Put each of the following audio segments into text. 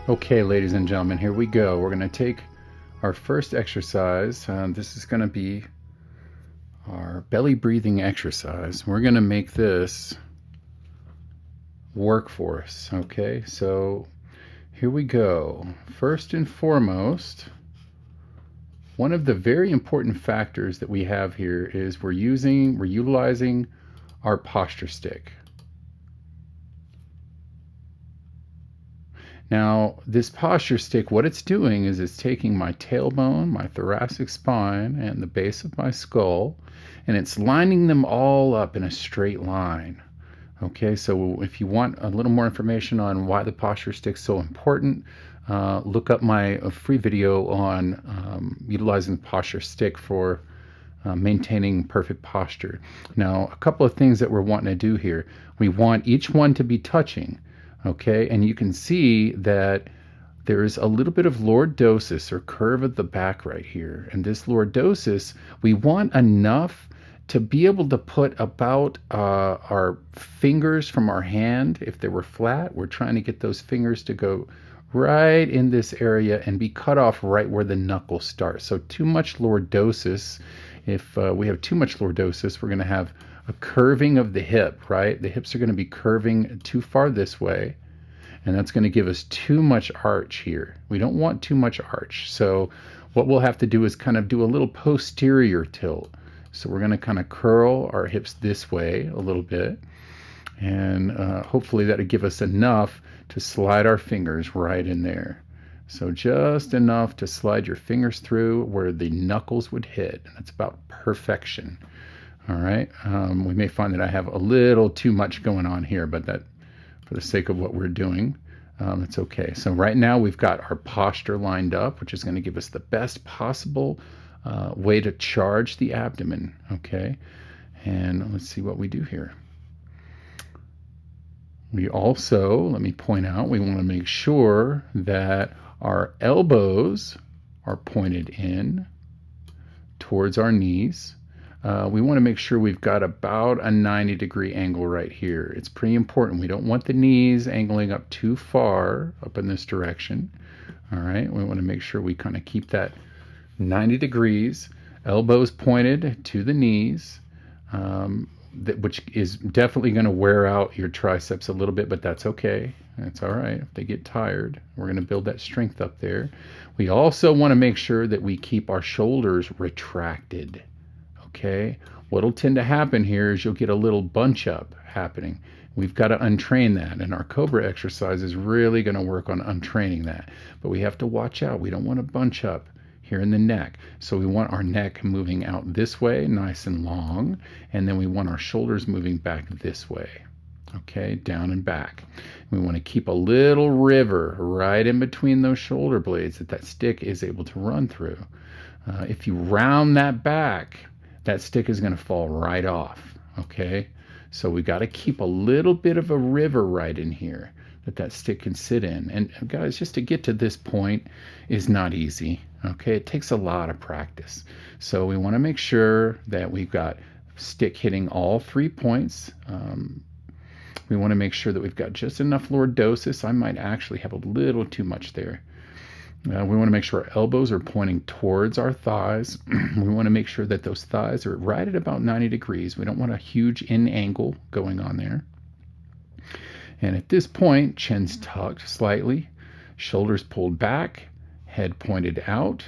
Okay, ladies and gentlemen, here we go. We're going to take our first exercise. This is going to be our belly breathing exercise. We're going to make this work for us. Okay, so here we go. First and foremost, one of the very important factors that we have here is we're utilizing our posture stick. Now, this posture stick, what it's doing is it's taking my tailbone, my thoracic spine, and the base of my skull, and it's lining them all up in a straight line. Okay, so if you want a little more information on why the posture stick's so important, look up my free video on utilizing the posture stick for maintaining perfect posture. Now, a couple of things that we're wanting to do here. We want each one to be touching. Okay, and you can see that there's a little bit of lordosis or curve of the back right here. And this lordosis, we want enough to be able to put about our fingers from our hand. If they were flat, we're trying to get those fingers to go right in this area and be cut off right where the knuckles start. So too much lordosis, if we have too much lordosis, we're going to have a curving of the hip, right? The hips are going to be curving too far this way, and that's going to give us too much arch here. We don't want too much arch. So what we'll have to do is kind of do a little posterior tilt. So we're going to kind of curl our hips this way a little bit, and hopefully that'll give us enough to slide our fingers right in there. So just enough to slide your fingers through where the knuckles would hit, and that's about perfection. All right, we may find that I have a little too much going on here, but that, for the sake of what we're doing, it's okay. So right now we've got our posture lined up, which is going to give us the best possible way to charge the abdomen. Okay, and let's see what we do here. We also, let me point out, we want to make sure that our elbows are pointed in towards our knees. We want to make sure we've got about a 90-degree angle right here. It's pretty important. We don't want the knees angling up too far up in this direction. All right, we want to make sure we kind of keep that 90 degrees, elbows pointed to the knees, which is definitely going to wear out your triceps a little bit, but that's okay. That's all right. If they get tired, we're going to build that strength up there. We also want to make sure that we keep our shoulders retracted. Okay, what'll tend to happen here is you'll get a little bunch up happening. We've got to untrain that, and our Cobra exercise is really going to work on untraining that. But we have to watch out. We don't want to bunch up here in the neck. So we want our neck moving out this way, nice and long, and then we want our shoulders moving back this way. Okay, down and back. We want to keep a little river right in between those shoulder blades that stick is able to run through. If you round that back, that stick is going to fall right off. Okay, so we got to keep a little bit of a river right in here that stick can sit in. And guys, just to get to this point is not easy. Okay, it takes a lot of practice. So we want to make sure that we've got stick hitting all 3 points. We want to make sure that we've got just enough lordosis. I might actually have a little too much there. We want to make sure our elbows are pointing towards our thighs. We want to make sure that those thighs are right at about 90 degrees. We don't want a huge in angle going on there. And at this point, chin's tucked slightly, shoulders pulled back, head pointed out.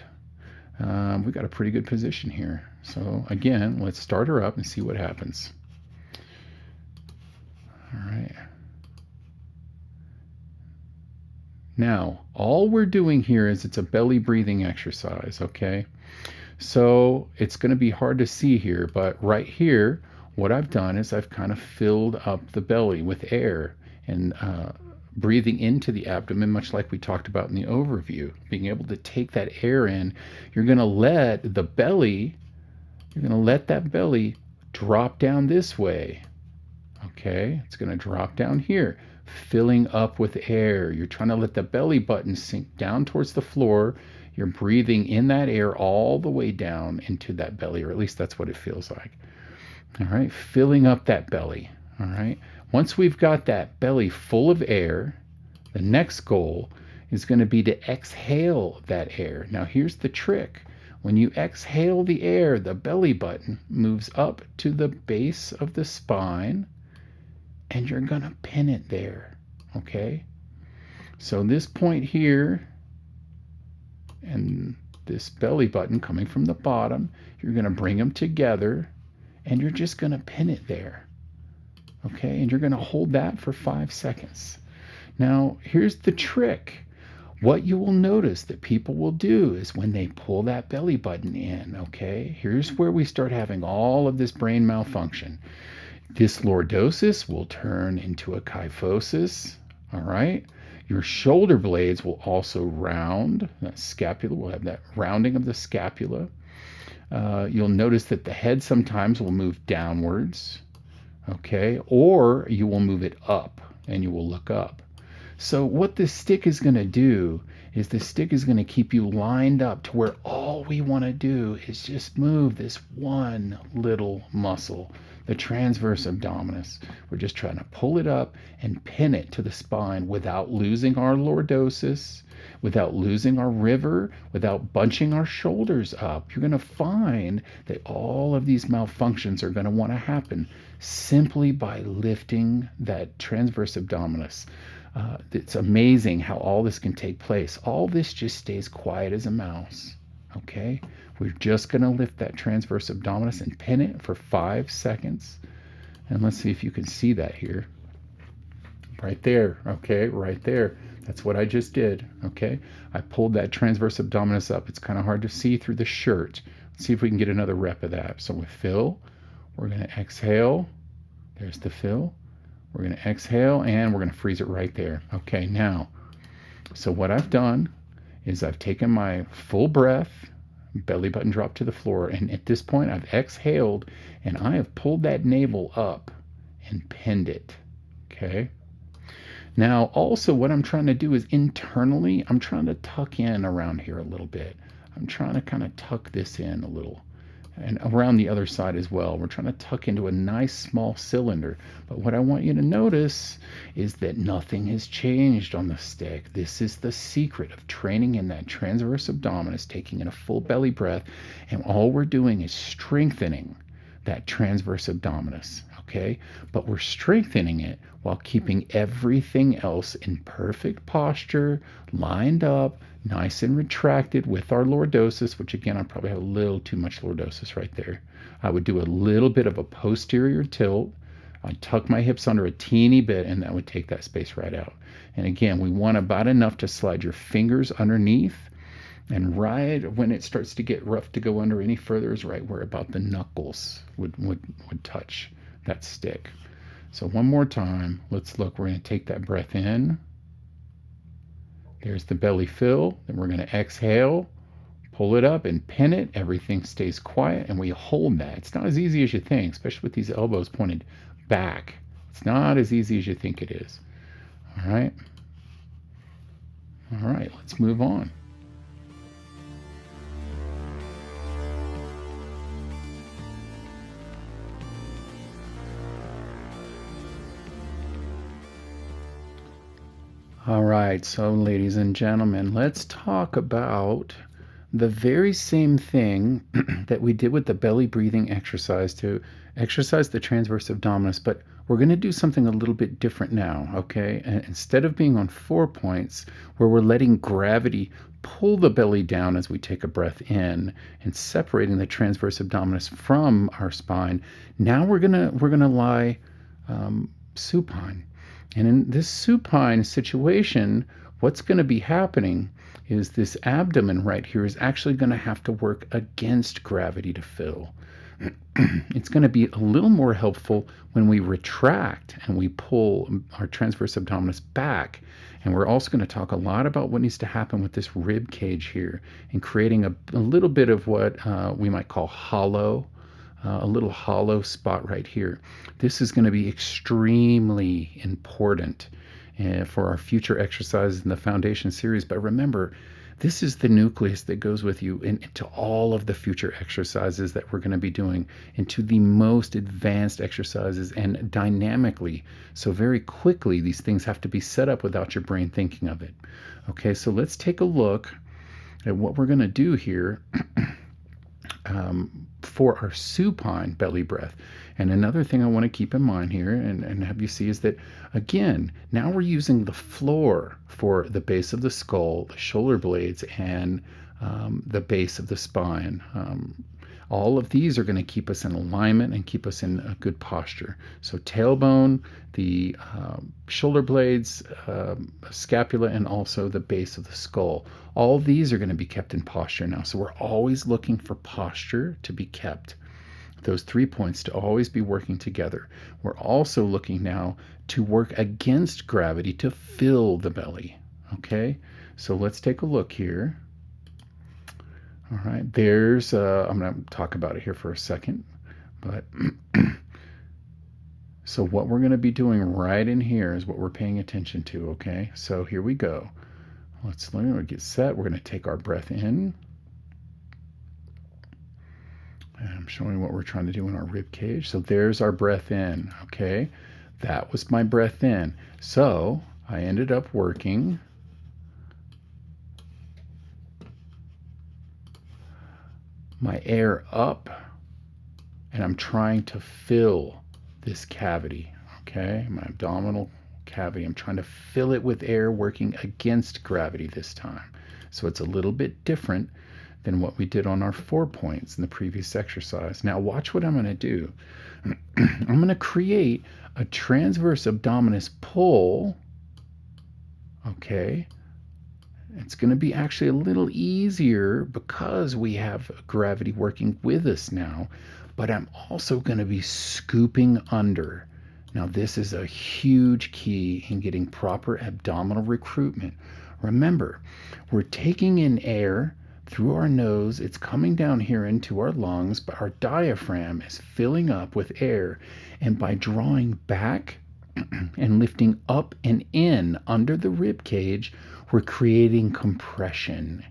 We've got a pretty good position here. So again, let's start her up and see what happens. All right. Now, all we're doing here is it's a belly breathing exercise, okay? So it's going to be hard to see here, but right here, what I've done is I've kind of filled up the belly with air and breathing into the abdomen, much like we talked about in the overview. Being able to take that air in, you're going to let that belly drop down this way, okay? It's going to drop down here, filling up with air. You're trying to let the belly button sink down towards the floor. You're breathing in that air all the way down into that belly, or at least that's what it feels like. All right, filling up that belly. All right, once we've got that belly full of air, the next goal is going to be to exhale that air. Now here's the trick. When you exhale the air, the belly button moves up to the base of the spine, and you're going to pin it there, okay? So this point here and this belly button coming from the bottom, you're going to bring them together, and you're just going to pin it there, okay? And you're going to hold that for 5 seconds. Now, here's the trick. What you will notice that people will do is when they pull that belly button in, okay, here's where we start having all of this brain malfunction. This lordosis will turn into a kyphosis, all right? Your shoulder blades will also round. That scapula will have that rounding of the scapula. You'll notice that the head sometimes will move downwards, okay? Or you will move it up and you will look up. So what this stick is going to do is the stick is going to keep you lined up to where all we want to do is just move this one little muscle, the transverse abdominis. We're just trying to pull it up and pin it to the spine without losing our lordosis, without losing our river, without bunching our shoulders up. You're going to find that all of these malfunctions are going to want to happen simply by lifting that transverse abdominis. It's amazing how all this can take place. All this just stays quiet as a mouse, okay? We're just going to lift that transverse abdominis and pin it for 5 seconds. And let's see if you can see that here. Right there, okay, right there. That's what I just did, okay? I pulled that transverse abdominis up. It's kind of hard to see through the shirt. Let's see if we can get another rep of that. So with fill, we're going to exhale. There's the fill. We're going to exhale, and we're going to freeze it right there. Okay, now, so what I've done is I've taken my full breath, belly button drop to the floor, and at this point I've exhaled, and I have pulled that navel up and pinned it, okay? Now, also what I'm trying to do is internally, I'm trying to tuck in around here a little bit. I'm trying to kind of tuck this in a little. And around the other side as well. We're trying to tuck into a nice small cylinder. But what I want you to notice is that nothing has changed on the stick. This is the secret of training in that transverse abdominis, taking in a full belly breath, and all we're doing is strengthening that transverse abdominis, okay? But we're strengthening it while keeping everything else in perfect posture, lined up, nice and retracted with our lordosis, which again, I probably have a little too much lordosis right there. I would do a little bit of a posterior tilt. I'd tuck my hips under a teeny bit, and that would take that space right out. And again, we want about enough to slide your fingers underneath, and right when it starts to get rough to go under any further is right where about the knuckles would touch that stick. So one more time, let's look. We're going to take that breath in. There's the belly fill. Then we're going to exhale, pull it up and pin it. Everything stays quiet, and we hold that. It's not as easy as you think, especially with these elbows pointed back. It's not as easy as you think it is. All right. All right, let's move on. All right, so ladies and gentlemen, let's talk about the very same thing that we did with the belly breathing exercise to exercise the transverse abdominis, but we're going to do something a little bit different now, okay? And instead of being on 4 points, where we're letting gravity pull the belly down as we take a breath in and separating the transverse abdominis from our spine, now we're gonna lie supine. And in this supine situation, what's going to be happening is this abdomen right here is actually going to have to work against gravity to fill. It's going to be a little more helpful when we retract and we pull our transverse abdominis back. And we're also going to talk a lot about what needs to happen with this rib cage here and creating a little bit of what we might call hollow. A little hollow spot right here. This is going to be extremely important for our future exercises in the foundation series. But remember, This is the nucleus that goes with you into all of the future exercises that we're going to be doing, into the most advanced exercises and dynamically. So very quickly, these things have to be set up without your brain thinking of it. Okay, so let's take a look at what we're going to do here for our supine belly breath. And another thing I want to keep in mind here and have you see is that, again, now we're using the floor for the base of the skull, the shoulder blades, and the base of the spine. All of these are going to keep us in alignment and keep us in a good posture. So tailbone, the shoulder blades, scapula, and also the base of the skull. All of these are going to be kept in posture now. So we're always looking for posture to be kept. Those 3 points to always be working together. We're also looking now to work against gravity to fill the belly. Okay, so let's take a look here. All right, there's, I'm going to talk about it here for a second, but so what we're going to be doing right in here is what we're paying attention to, okay? So here we go. Let's learn to get set. We're going to take our breath in. And I'm showing what we're trying to do in our rib cage. So there's our breath in, okay? That was my breath in. So I ended up working my air up, and I'm trying to fill this cavity, okay? My abdominal cavity. I'm trying to fill it with air, working against gravity this time. So it's a little bit different than what we did on our 4 points in the previous exercise. Now watch what I'm going to do. I'm going to create a transverse abdominis pull, okay? It's going to be actually a little easier because we have gravity working with us now, but I'm also going to be scooping under. Now this is a huge key in getting proper abdominal recruitment. Remember, we're taking in air through our nose, it's coming down here into our lungs, but our diaphragm is filling up with air. And by drawing back and lifting up and in under the rib cage, we're creating compression.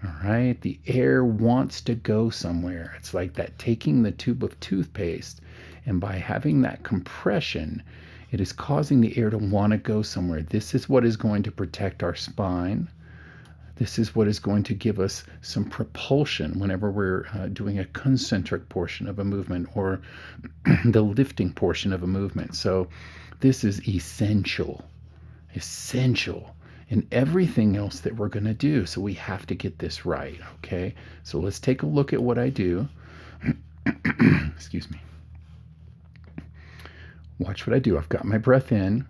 All right, the air wants to go somewhere. It's like that taking the tube of toothpaste, and by having that compression, it is causing the air to want to go somewhere. This is what is going to protect our spine. This is what is going to give us some propulsion whenever we're doing a concentric portion of a movement or the lifting portion of a movement. So this is essential in everything else that we're going to do. So we have to get this right, okay? So let's take a look at what I do. Excuse me. Watch what I do. I've got my breath in.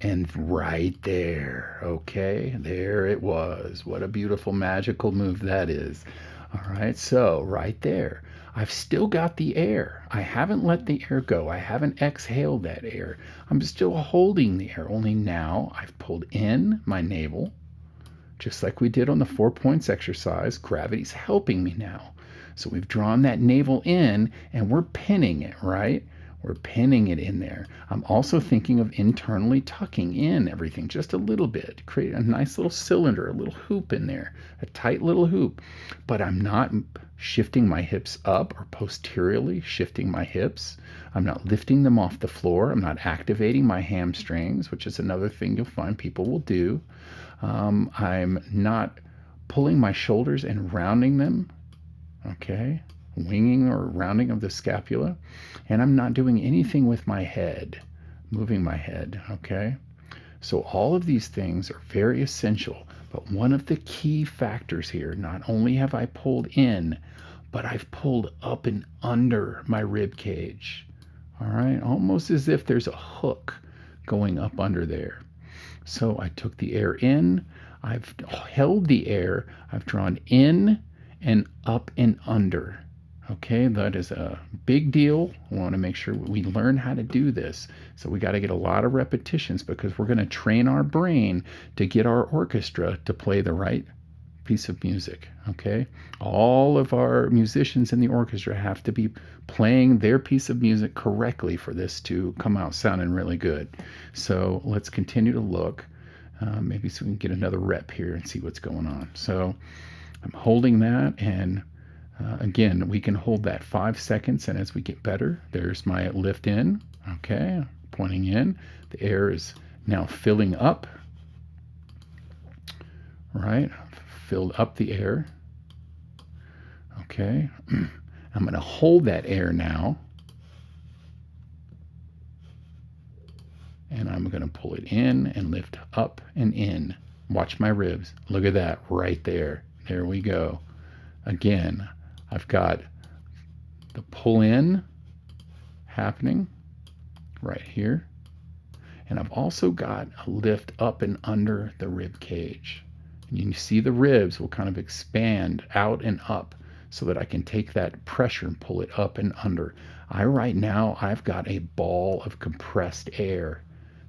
And right there, okay, there it was. What a beautiful, magical move that is. All right, so right there, I've still got the air. I haven't let the air go. I haven't exhaled that air. I'm still holding the air, only now I've pulled in my navel, just like we did on the 4 points exercise. Gravity's helping me now. So we've drawn that navel in, and we're pinning it, right? We're pinning it in there. I'm also thinking of internally tucking in everything just a little bit, create a nice little cylinder, a little hoop in there, a tight little hoop. But I'm not shifting my hips up or posteriorly shifting my hips. I'm not lifting them off the floor. I'm not activating my hamstrings, which is another thing you'll find people will do. I'm not pulling my shoulders and rounding them, okay? Winging or rounding of the scapula, and I'm not doing anything with my head, moving my head, okay? So all of these things are very essential, but one of the key factors here, not only have I pulled in, but I've pulled up and under my rib cage, all right? Almost as if there's a hook going up under there. So I took the air in, I've held the air, I've drawn in and up and under. Okay, that is a big deal. We want to make sure we learn how to do this. So we got to get a lot of repetitions because we're going to train our brain to get our orchestra to play the right piece of music. Okay, all of our musicians in the orchestra have to be playing their piece of music correctly for this to come out sounding really good. So let's continue to look. maybe so we can get another rep here and see what's going on. So I'm holding that, and again, we can hold that 5 seconds, and as we get better, there's my lift in. Okay, pointing in. The air is now filling up, right? Filled up the air. Okay, I'm going to hold that air now, and I'm going to pull it in and lift up and in. Watch my ribs. Look at that right there. There we go. Again, I've got the pull in happening right here, and I've also got a lift up and under the rib cage. And you see the ribs will kind of expand out and up so that I can take that pressure and pull it up and under. Right now, I've got a ball of compressed air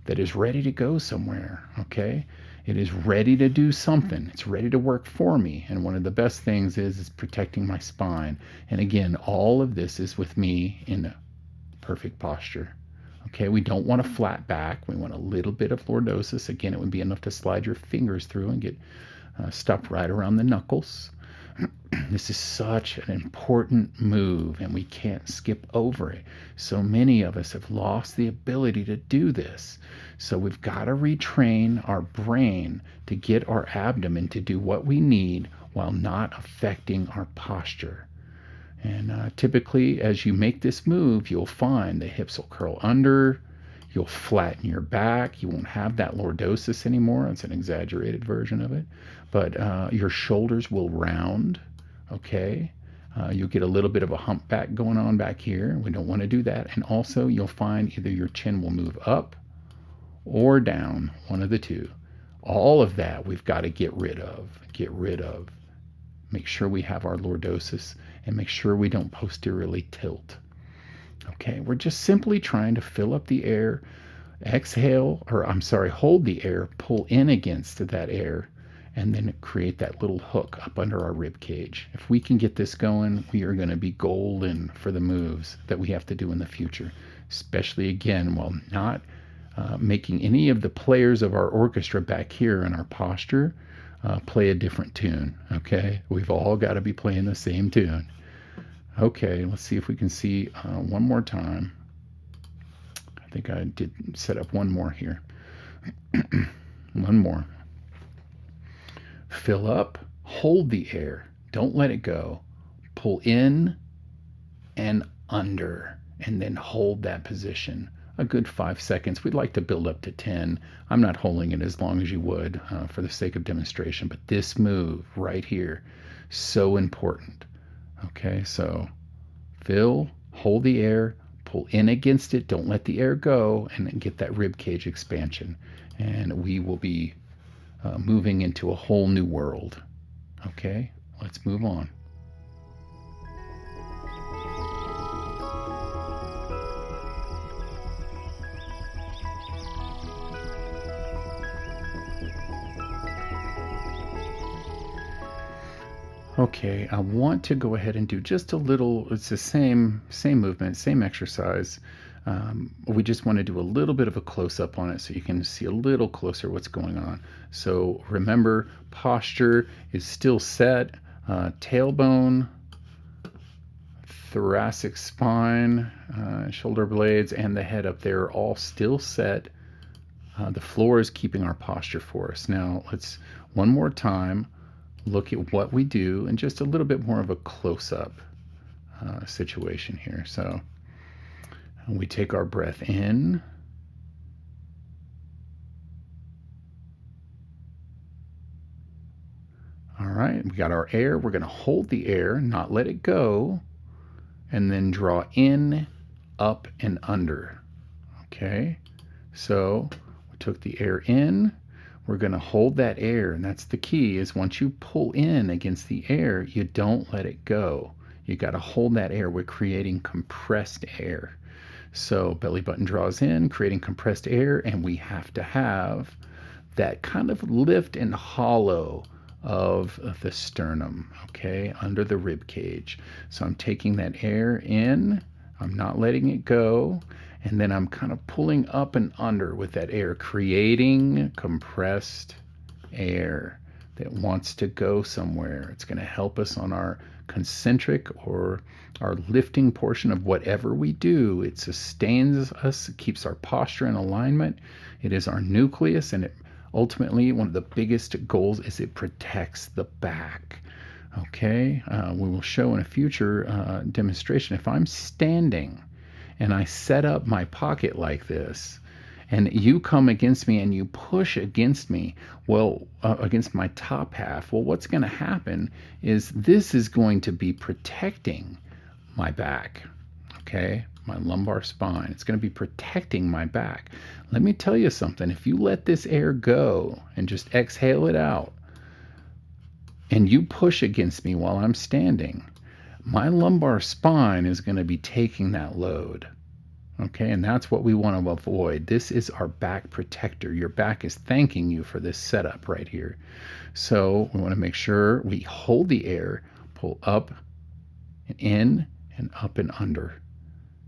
that is ready to go somewhere, okay? It is ready to do something. It's ready to work for me. And one of the best things is protecting my spine. And again, all of this is with me in a perfect posture. Okay, we don't want a flat back. We want a little bit of lordosis. Again, it would be enough to slide your fingers through and get stopped right around the knuckles. This is such an important move, and we can't skip over it. So many of us have lost the ability to do this. So we've got to retrain our brain to get our abdomen to do what we need while not affecting our posture. And typically, as you make this move, you'll find the hips will curl under, you'll flatten your back, you won't have that lordosis anymore. It's an exaggerated version of it. But your shoulders will round, okay? You'll get a little bit of a humpback going on back here. We don't want to do that. And also, you'll find either your chin will move up or down, one of the two. All of that we've got to get rid of. Make sure we have our lordosis, and make sure we don't posteriorly tilt. Okay, we're just simply trying to fill up the air, hold the air, pull in against that air, and then create that little hook up under our rib cage. If we can get this going, we are going to be golden for the moves that we have to do in the future, especially again while not making any of the players of our orchestra back here in our posture play a different tune. Okay, we've all got to be playing the same tune. Okay, let's see if we can see one more time. I think I did set up one more here. One more. Fill up, hold the air, don't let it go. Pull in and under, and then hold that position a good 5 seconds. We'd like to build up to 10. I'm not holding it as long as you would for the sake of demonstration, but this move right here, so important. Okay, so fill, hold the air, pull in against it, don't let the air go, and then get that rib cage expansion. And we will be moving into a whole new world. Okay, let's move on. Okay, I want to go ahead and do just a little, it's the same movement, same exercise. We just want to do a little bit of a close-up on it so you can see a little closer what's going on. So remember, posture is still set, tailbone, thoracic spine, shoulder blades, and the head up there are all still set. The floor is keeping our posture for us. Now let's, one more time, look at what we do and just a little bit more of a close-up situation here. So we take our breath in. All right, we got our air. We're going to hold the air, not let it go, and then draw in, up, and under. Okay, so we took the air in. We're going to hold that air, and that's the key, is once you pull in against the air, you don't let it go. You got to hold that air. We're creating compressed air. So belly button draws in, creating compressed air, and we have to have that kind of lift and hollow of the sternum, okay, under the rib cage. So I'm taking that air in, I'm not letting it go, and then I'm kind of pulling up and under with that air, creating compressed air that wants to go somewhere. It's going to help us on our concentric or our lifting portion of whatever we do. It sustains us, it keeps our posture in alignment. It is our nucleus, and it ultimately, one of the biggest goals is it protects the back. Okay, we will show in a future demonstration. If I'm standing and I set up my pocket like this, and you come against me and you push against me, well, against my top half, well, what's going to happen is this is going to be protecting my back, okay, my lumbar spine. It's going to be protecting my back. Let me tell you something. If you let this air go and just exhale it out, and you push against me while I'm standing, my lumbar spine is going to be taking that load. Okay, and that's what we want to avoid. This is our back protector. Your back is thanking you for this setup right here. So we want to make sure we hold the air, pull up and in and up and under,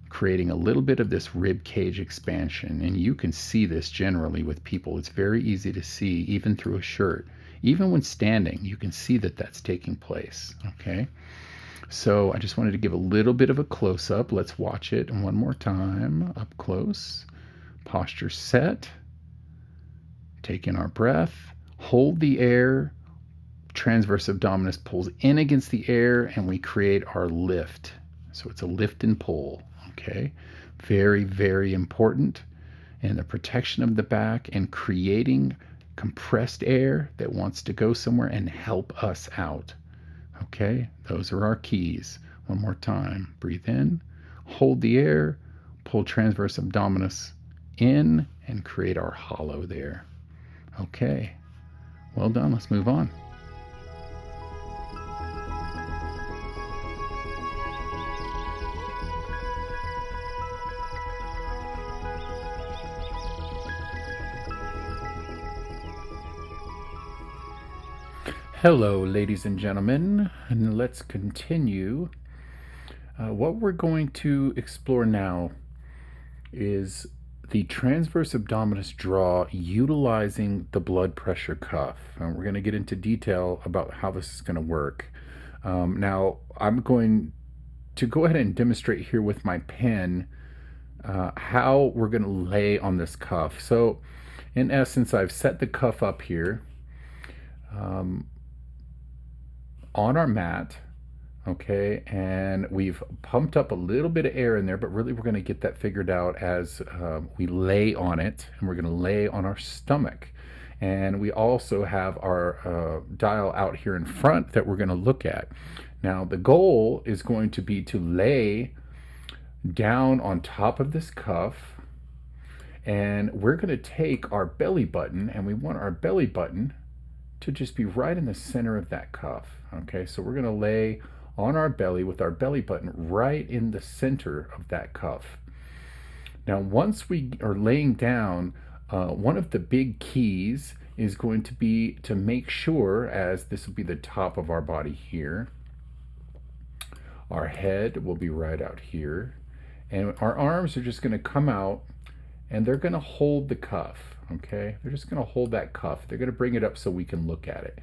creating a little bit of this rib cage expansion. And you can see this generally with people. It's very easy to see even through a shirt. Even when standing, you can see that that's taking place. Okay. So I just wanted to give a little bit of a close-up. Let's watch it one more time, up close. Posture set. Take in our breath. Hold the air. Transverse abdominis pulls in against the air, and we create our lift. So it's a lift and pull, okay? Very, very important. And the protection of the back and creating compressed air that wants to go somewhere and help us out. Okay, those are our keys. One more time. Breathe in, hold the air, pull transverse abdominis in, and create our hollow there. Okay, well done. Let's move on. Hello, ladies and gentlemen, and let's continue. What we're going to explore now is the transverse abdominis draw utilizing the blood pressure cuff. And we're going to get into detail about how this is going to work. Now, I'm going to go ahead and demonstrate here with my pen how we're going to lay on this cuff. So, in essence, I've set the cuff up here on our mat, okay, and we've pumped up a little bit of air in there, but really we're going to get that figured out as we lay on it, and we're going to lay on our stomach. And we also have our dial out here in front that we're going to look at. Now, the goal is going to be to lay down on top of this cuff, and we're going to take our belly button, and we want our belly button to just be right in the center of that cuff. Okay, so we're going to lay on our belly with our belly button right in the center of that cuff. Now, once we are laying down, one of the big keys is going to be to make sure, as this will be the top of our body here, our head will be right out here, and our arms are just going to come out, and they're going to hold the cuff. Okay, they're just going to hold that cuff. They're going to bring it up so we can look at it.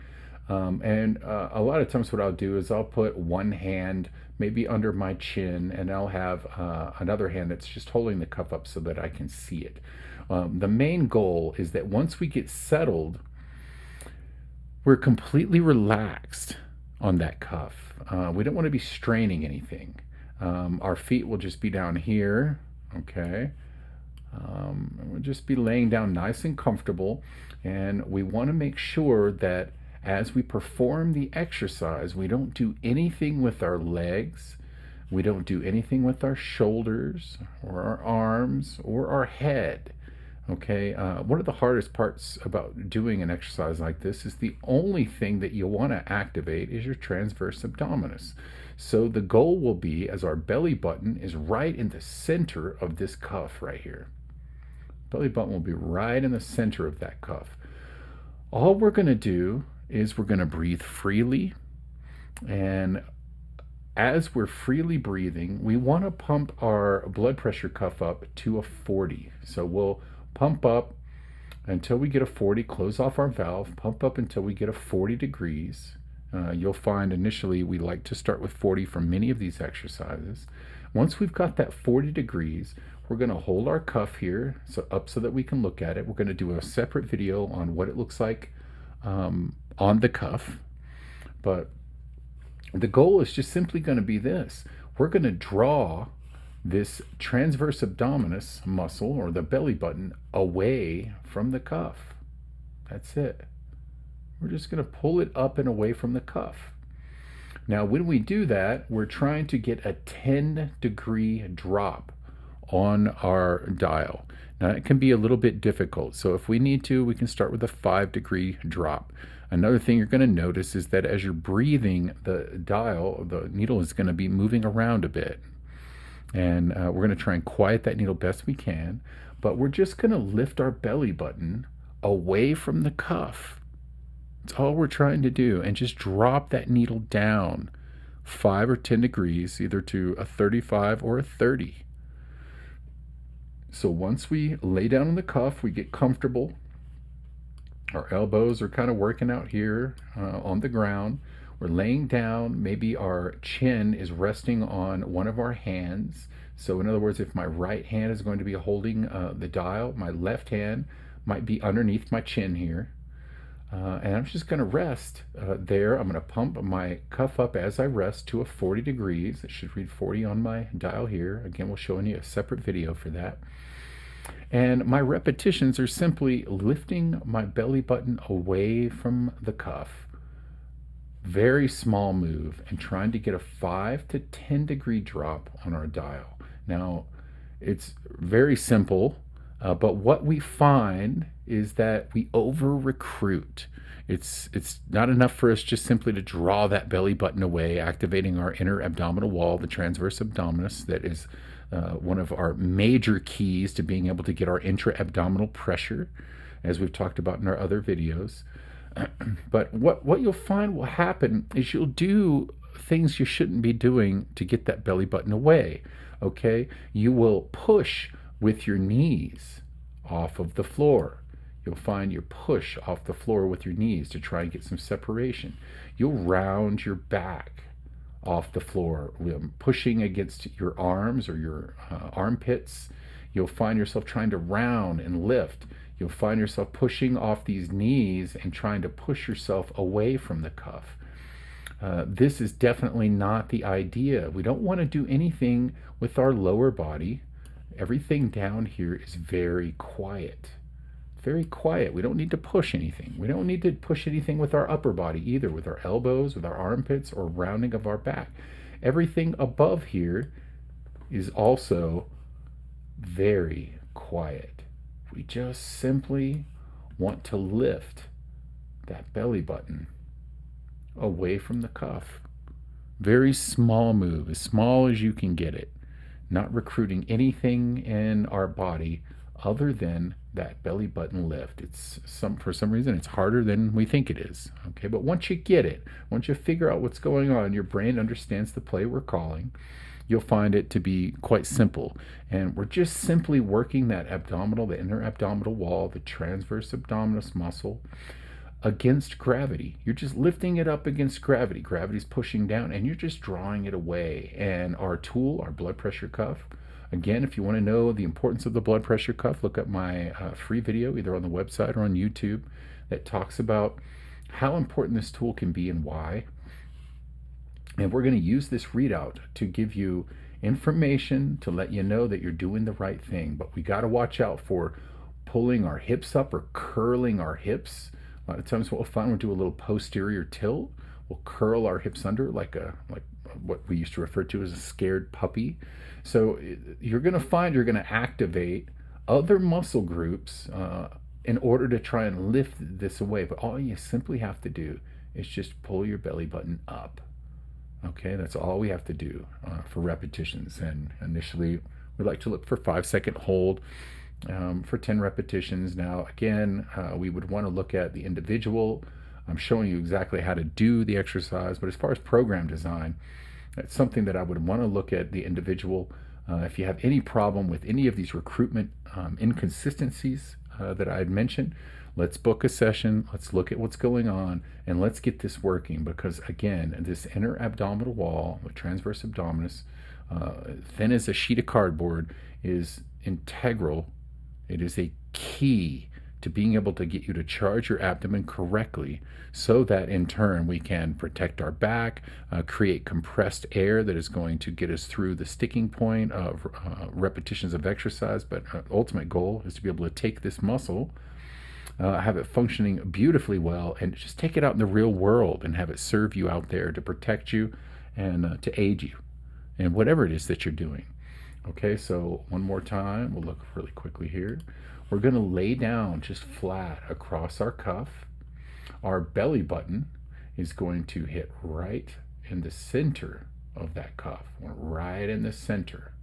A lot of times what I'll do is I'll put one hand maybe under my chin, and I'll have another hand that's just holding the cuff up so that I can see it. The main goal is that once we get settled, we're completely relaxed on that cuff. We don't want to be straining anything. Our feet will just be down here, okay? We'll just be laying down nice and comfortable, and we want to make sure that as we perform the exercise, we don't do anything with our legs, we don't do anything with our shoulders or our arms or our head. Okay, one of the hardest parts about doing an exercise like this is the only thing that you want to activate is your transverse abdominis. So the goal will be, as our belly button is right in the center of this cuff right here. Belly button will be right in the center of that cuff. All we're going to do is we're going to breathe freely, and as we're freely breathing, we want to pump our blood pressure cuff up to a 40. So we'll pump up until we get a 40, close off our valve, pump up until we get a 40 degrees. You'll find initially we like to start with 40 for many of these exercises. Once we've got that 40 degrees, we're going to hold our cuff here up so that we can look at it. We're going to do a separate video on what it looks like on the cuff. But the goal is just simply going to be this. We're going to draw this transverse abdominis muscle, or the belly button, away from the cuff. That's it. We're just going to pull it up and away from the cuff. Now, when we do that, we're trying to get a 10-degree drop on our dial. Now, it can be a little bit difficult. So if we need to, we can start with a 5-degree drop. Another thing you're going to notice is that as you're breathing, the dial, the needle is going to be moving around a bit. And we're going to try and quiet that needle best we can. But we're just going to lift our belly button away from the cuff. That's all we're trying to do. And just drop that needle down 5 or 10 degrees, either to a 35 or a 30. So once we lay down on the cuff, we get comfortable. Our elbows are kind of working out here on the ground. We're laying down. Maybe our chin is resting on one of our hands. So in other words, if my right hand is going to be holding the dial, my left hand might be underneath my chin here. And I'm just going to rest there. I'm going to pump my cuff up as I rest to a 40 degrees. It should read 40 on my dial here. Again, we'll show you a separate video for that. And my repetitions are simply lifting my belly button away from the cuff. Very small move, and trying to get a 5 to 10 degree drop on our dial. Now, it's very simple, but what we find is that we over-recruit. It's not enough for us just simply to draw that belly button away, activating our inner abdominal wall, the transverse abdominis. That is one of our major keys to being able to get our intra-abdominal pressure, as we've talked about in our other videos. But what you'll find will happen is you'll do things you shouldn't be doing to get that belly button away, okay? You will push with your knees off of the floor. You'll find you push off the floor with your knees to try and get some separation. You'll round your back off the floor, pushing against your arms or your armpits. You'll find yourself trying to round and lift. You'll find yourself pushing off these knees and trying to push yourself away from the cuff. This is definitely not the idea. We don't want to do anything with our lower body. Everything down here is very quiet. Very quiet. We don't need to push anything. We don't need to push anything with our upper body either, with our elbows, with our armpits, or rounding of our back. Everything above here is also very quiet. We just simply want to lift that belly button away from the cuff. Very small move, as small as you can get it. Not recruiting anything in our body other than that belly button lift. For some reason it's harder than we think it is. Okay, but once you get it, once you figure out what's going on, your brain understands the play we're calling, you'll find it to be quite simple. And we're just simply working that abdominal, the inner abdominal wall, the transverse abdominis muscle against gravity. You're just lifting it up against gravity. Gravity's pushing down and you're just drawing it away. And our tool, our blood pressure cuff, again, if you want to know the importance of the blood pressure cuff, look up my free video either on the website or on YouTube that talks about how important this tool can be and why. And we're going to use this readout to give you information to let you know that you're doing the right thing. But we got to watch out for pulling our hips up or curling our hips. A lot of times what we'll find, we'll do a little posterior tilt. We'll curl our hips under like what we used to refer to as a scared puppy. So you're going to find you're going to activate other muscle groups in order to try and lift this away. But all you simply have to do is just pull your belly button up. Okay, that's all we have to do for repetitions. And initially, we like to look for 5-second hold for 10 repetitions. Now, again, we would want to look at the individual. I'm showing you exactly how to do the exercise, but as far as program design, That's something that I would want to look at the individual. If you have any problem with any of these recruitment inconsistencies that I had mentioned, let's book a session. Let's look at what's going on and let's get this working, because again, this inner abdominal wall, the transverse abdominis, thin as a sheet of cardboard, is integral. It is a key to being able to get you to charge your abdomen correctly, so that in turn we can protect our back, create compressed air that is going to get us through the sticking point of repetitions of exercise. But ultimate goal is to be able to take this muscle, have it functioning beautifully well, and just take it out in the real world and have it serve you out there to protect you and to aid you in whatever it is that you're doing. Okay, so one more time, we'll look really quickly here. We're going to lay down just flat across our cuff. Our belly button is going to hit right in the center of that cuff, right in the center.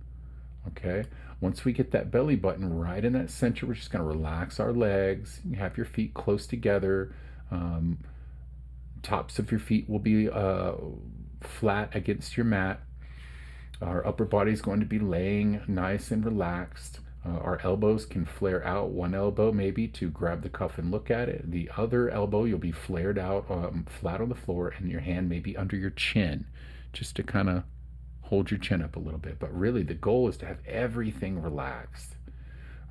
Okay, once we get that belly button right in that center, we're just going to relax our legs. You have your feet close together. Tops of your feet will be flat against your mat. Our upper body is going to be laying nice and relaxed. Our elbows can flare out. One elbow maybe to grab the cuff and look at it. The other elbow you'll be flared out flat on the floor, and your hand may be under your chin, just to kind of hold your chin up a little bit. But really the goal is to have everything relaxed.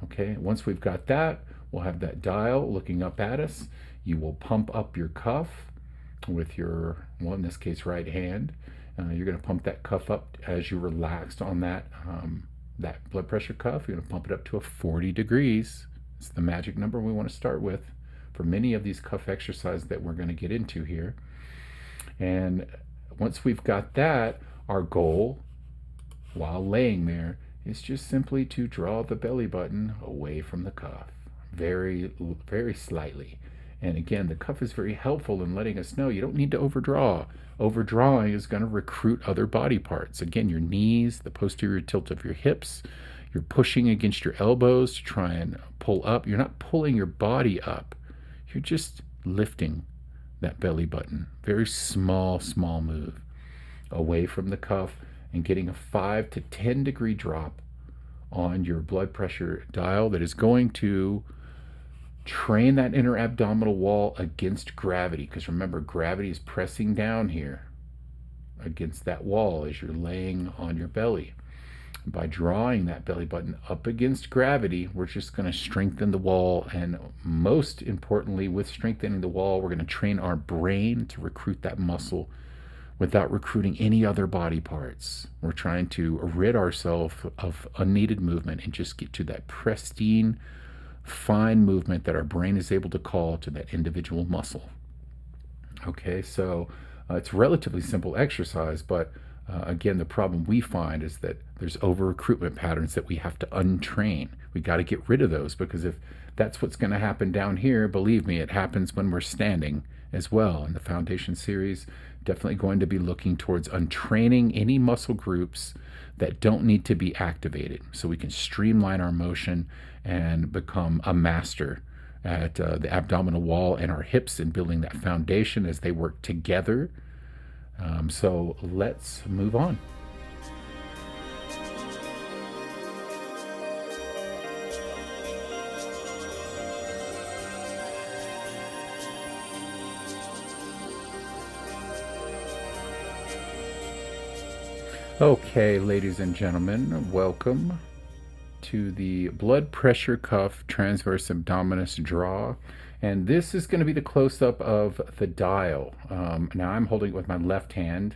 Okay, once we've got that, we'll have that dial looking up at us. You will pump up your cuff with your, well, in this case, right hand. You're going to pump that cuff up as you're relaxed on that that blood pressure cuff. You're going to pump it up to a 40 degrees. It's the magic number we want to start with for many of these cuff exercises that we're going to get into here. And once we've got that, our goal while laying there is just simply to draw the belly button away from the cuff, very, very slightly. And again, the cuff is very helpful in letting us know you don't need to overdraw. Overdrawing is going to recruit other body parts. Again, your knees, the posterior tilt of your hips. You're pushing against your elbows to try and pull up. You're not pulling your body up. You're just lifting that belly button. Very small, small move away from the cuff and getting a 5 to 10 degree drop on your blood pressure dial that is going to train that inner abdominal wall against gravity, because remember, gravity is pressing down here against that wall as you're laying on your belly. By drawing that belly button up against gravity, we're just going to strengthen the wall, and most importantly, with strengthening the wall, we're going to train our brain to recruit that muscle without recruiting any other body parts. We're trying to rid ourselves of unneeded movement and just get to that pristine, fine movement that our brain is able to call to that individual muscle. Okay, so it's relatively simple exercise, but again, the problem we find is that there's over-recruitment patterns that we have to untrain. We got to get rid of those, because if that's what's going to happen down here, believe me, it happens when we're standing as well. In the foundation series, definitely going to be looking towards untraining any muscle groups that don't need to be activated, so we can streamline our motion and become a master at the abdominal wall and our hips and building that foundation as they work together. So let's move on. Okay, ladies and gentlemen, welcome to the blood pressure cuff transverse abdominis draw. And this is going to be the close-up of the dial. Now I'm holding it with my left hand,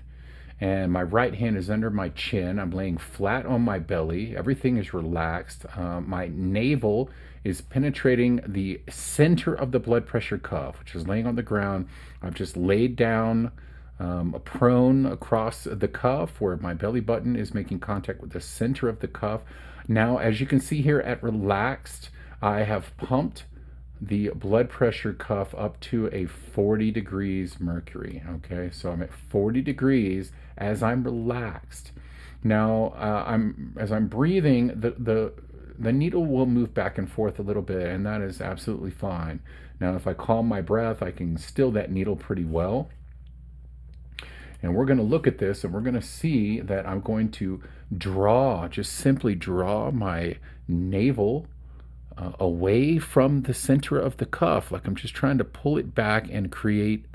and my right hand is under my chin. I'm laying flat on my belly. Everything is relaxed. My navel is penetrating the center of the blood pressure cuff, which is laying on the ground. I've just laid down prone across the cuff where my belly button is making contact with the center of the cuff. Now, as you can see here at relaxed, I have pumped the blood pressure cuff up to a 40 degrees mercury. Okay, so I'm at 40 degrees as I'm relaxed. Now, as I'm breathing, the needle will move back and forth a little bit, and that is absolutely fine. Now, if I calm my breath, I can still that needle pretty well. And we're going to look at this and we're going to see that I'm going to just simply draw my navel away from the center of the cuff, like I'm just trying to pull it back and create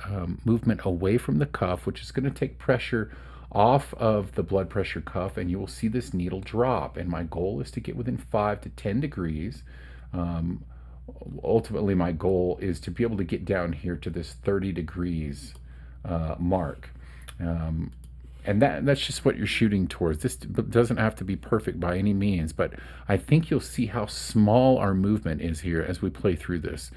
movement away from the cuff, which is going to take pressure off of the blood pressure cuff, and you will see this needle drop. And my goal is to get within 5 to 10 degrees. Ultimately, my goal is to be able to get down here to this 30 degrees mark. And that's just what you're shooting towards. This doesn't have to be perfect by any means, but I think you'll see how small our movement is here as we play through this.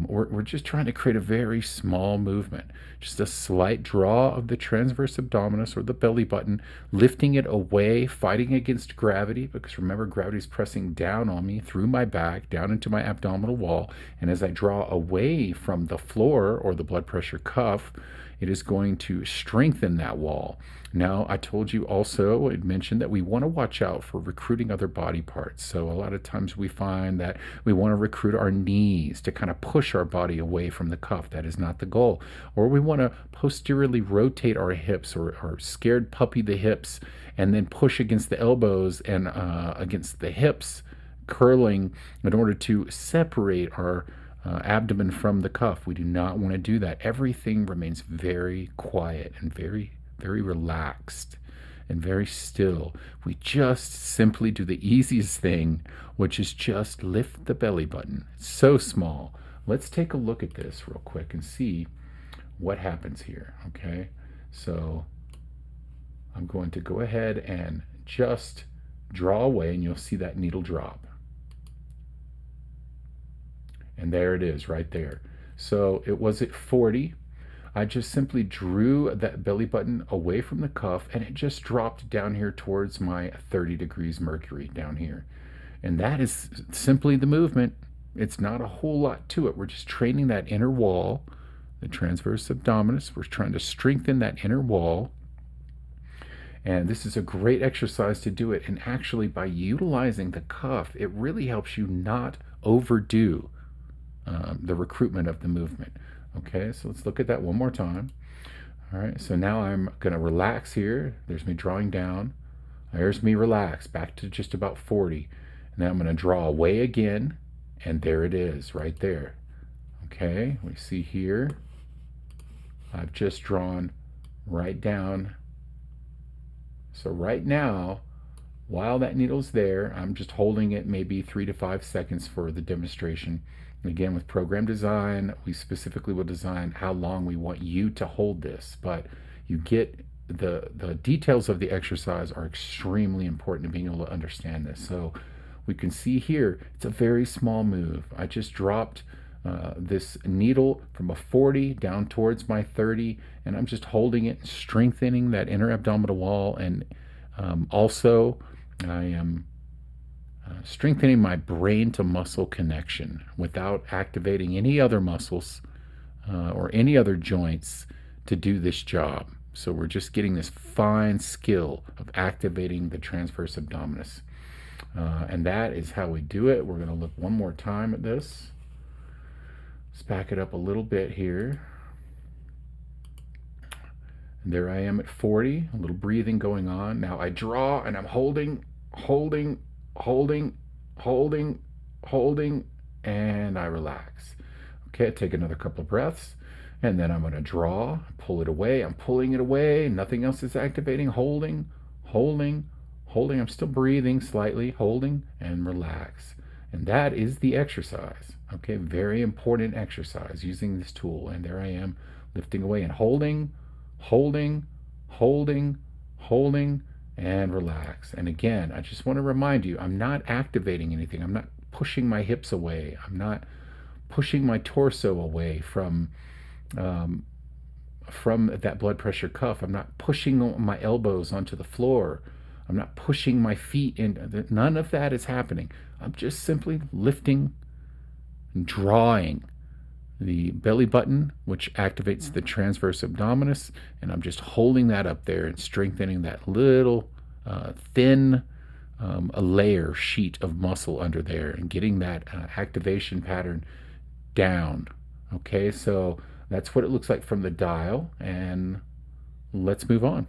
We're just trying to create a very small movement, just a slight draw of the transverse abdominis or the belly button, lifting it away, fighting against gravity, because remember, gravity is pressing down on me through my back, down into my abdominal wall. And as I draw away from the floor or the blood pressure cuff, it is going to strengthen that wall. Now, I told you also, I mentioned that we want to watch out for recruiting other body parts. So a lot of times we find that we want to recruit our knees to kind of push our body away from the cuff. That is not the goal. Or we want to posteriorly rotate our hips or scared puppy the hips and then push against the elbows and against the hips, curling in order to separate our abdomen from the cuff. We do not want to do that. Everything remains very quiet and very, very relaxed and very still. We just simply do the easiest thing, which is just lift the belly button. It's so small. Let's take a look at this real quick and see what happens here. Okay, so I'm going to go ahead and just draw away, and you'll see that needle drop. And there it is right there. So it was at 40. I just simply drew that belly button away from the cuff, and it just dropped down here towards my 30 degrees Mercury down here. And that is simply the movement. It's not a whole lot to it. We're just training that inner wall, the transverse abdominis. We're trying to strengthen that inner wall. And this is a great exercise to do it. And actually, by utilizing the cuff, it really helps you not overdo the recruitment of the movement. Okay, so let's look at that one more time. All right, so now I'm going to relax here. There's me drawing down. There's me relax, back to just about 40. And then I'm going to draw away again, and there it is, right there. Okay, we see here, I've just drawn right down. So right now, while that needle's there, I'm just holding it maybe 3 to 5 seconds for the demonstration. Again, with program design, we specifically will design how long we want you to hold this, but you get the details of the exercise are extremely important in being able to understand this. So we can see here, it's a very small move. I just dropped this needle from a 40 down towards my 30, and I'm just holding it, strengthening that inner abdominal wall, and also I am strengthening my brain to muscle connection without activating any other muscles or any other joints to do this job. So we're just getting this fine skill of activating the transverse abdominis. And that is how we do it. We're going to look one more time at this. Let's back it up a little bit here. And there I am at 40, a little breathing going on. Now I draw and I'm holding, and I relax. Okay, take another couple of breaths, and then I'm going to draw, pull it away. I'm pulling it away. Nothing else is activating. Holding. I'm still breathing slightly, holding, and relax. And that is the exercise. Okay, very important exercise using this tool. And there I am, lifting away and holding, and relax. And again, I just want to remind you, I'm not activating anything. I'm not pushing my hips away. I'm not pushing my torso away from that blood pressure cuff. I'm not pushing my elbows onto the floor. I'm not pushing my feet in. None of that is happening. I'm just simply lifting and drawing the belly button, which activates the transverse abdominis, and I'm just holding that up there and strengthening that little thin a layer sheet of muscle under there and getting that activation pattern down. Okay, so that's what it looks like from the dial, and let's move on.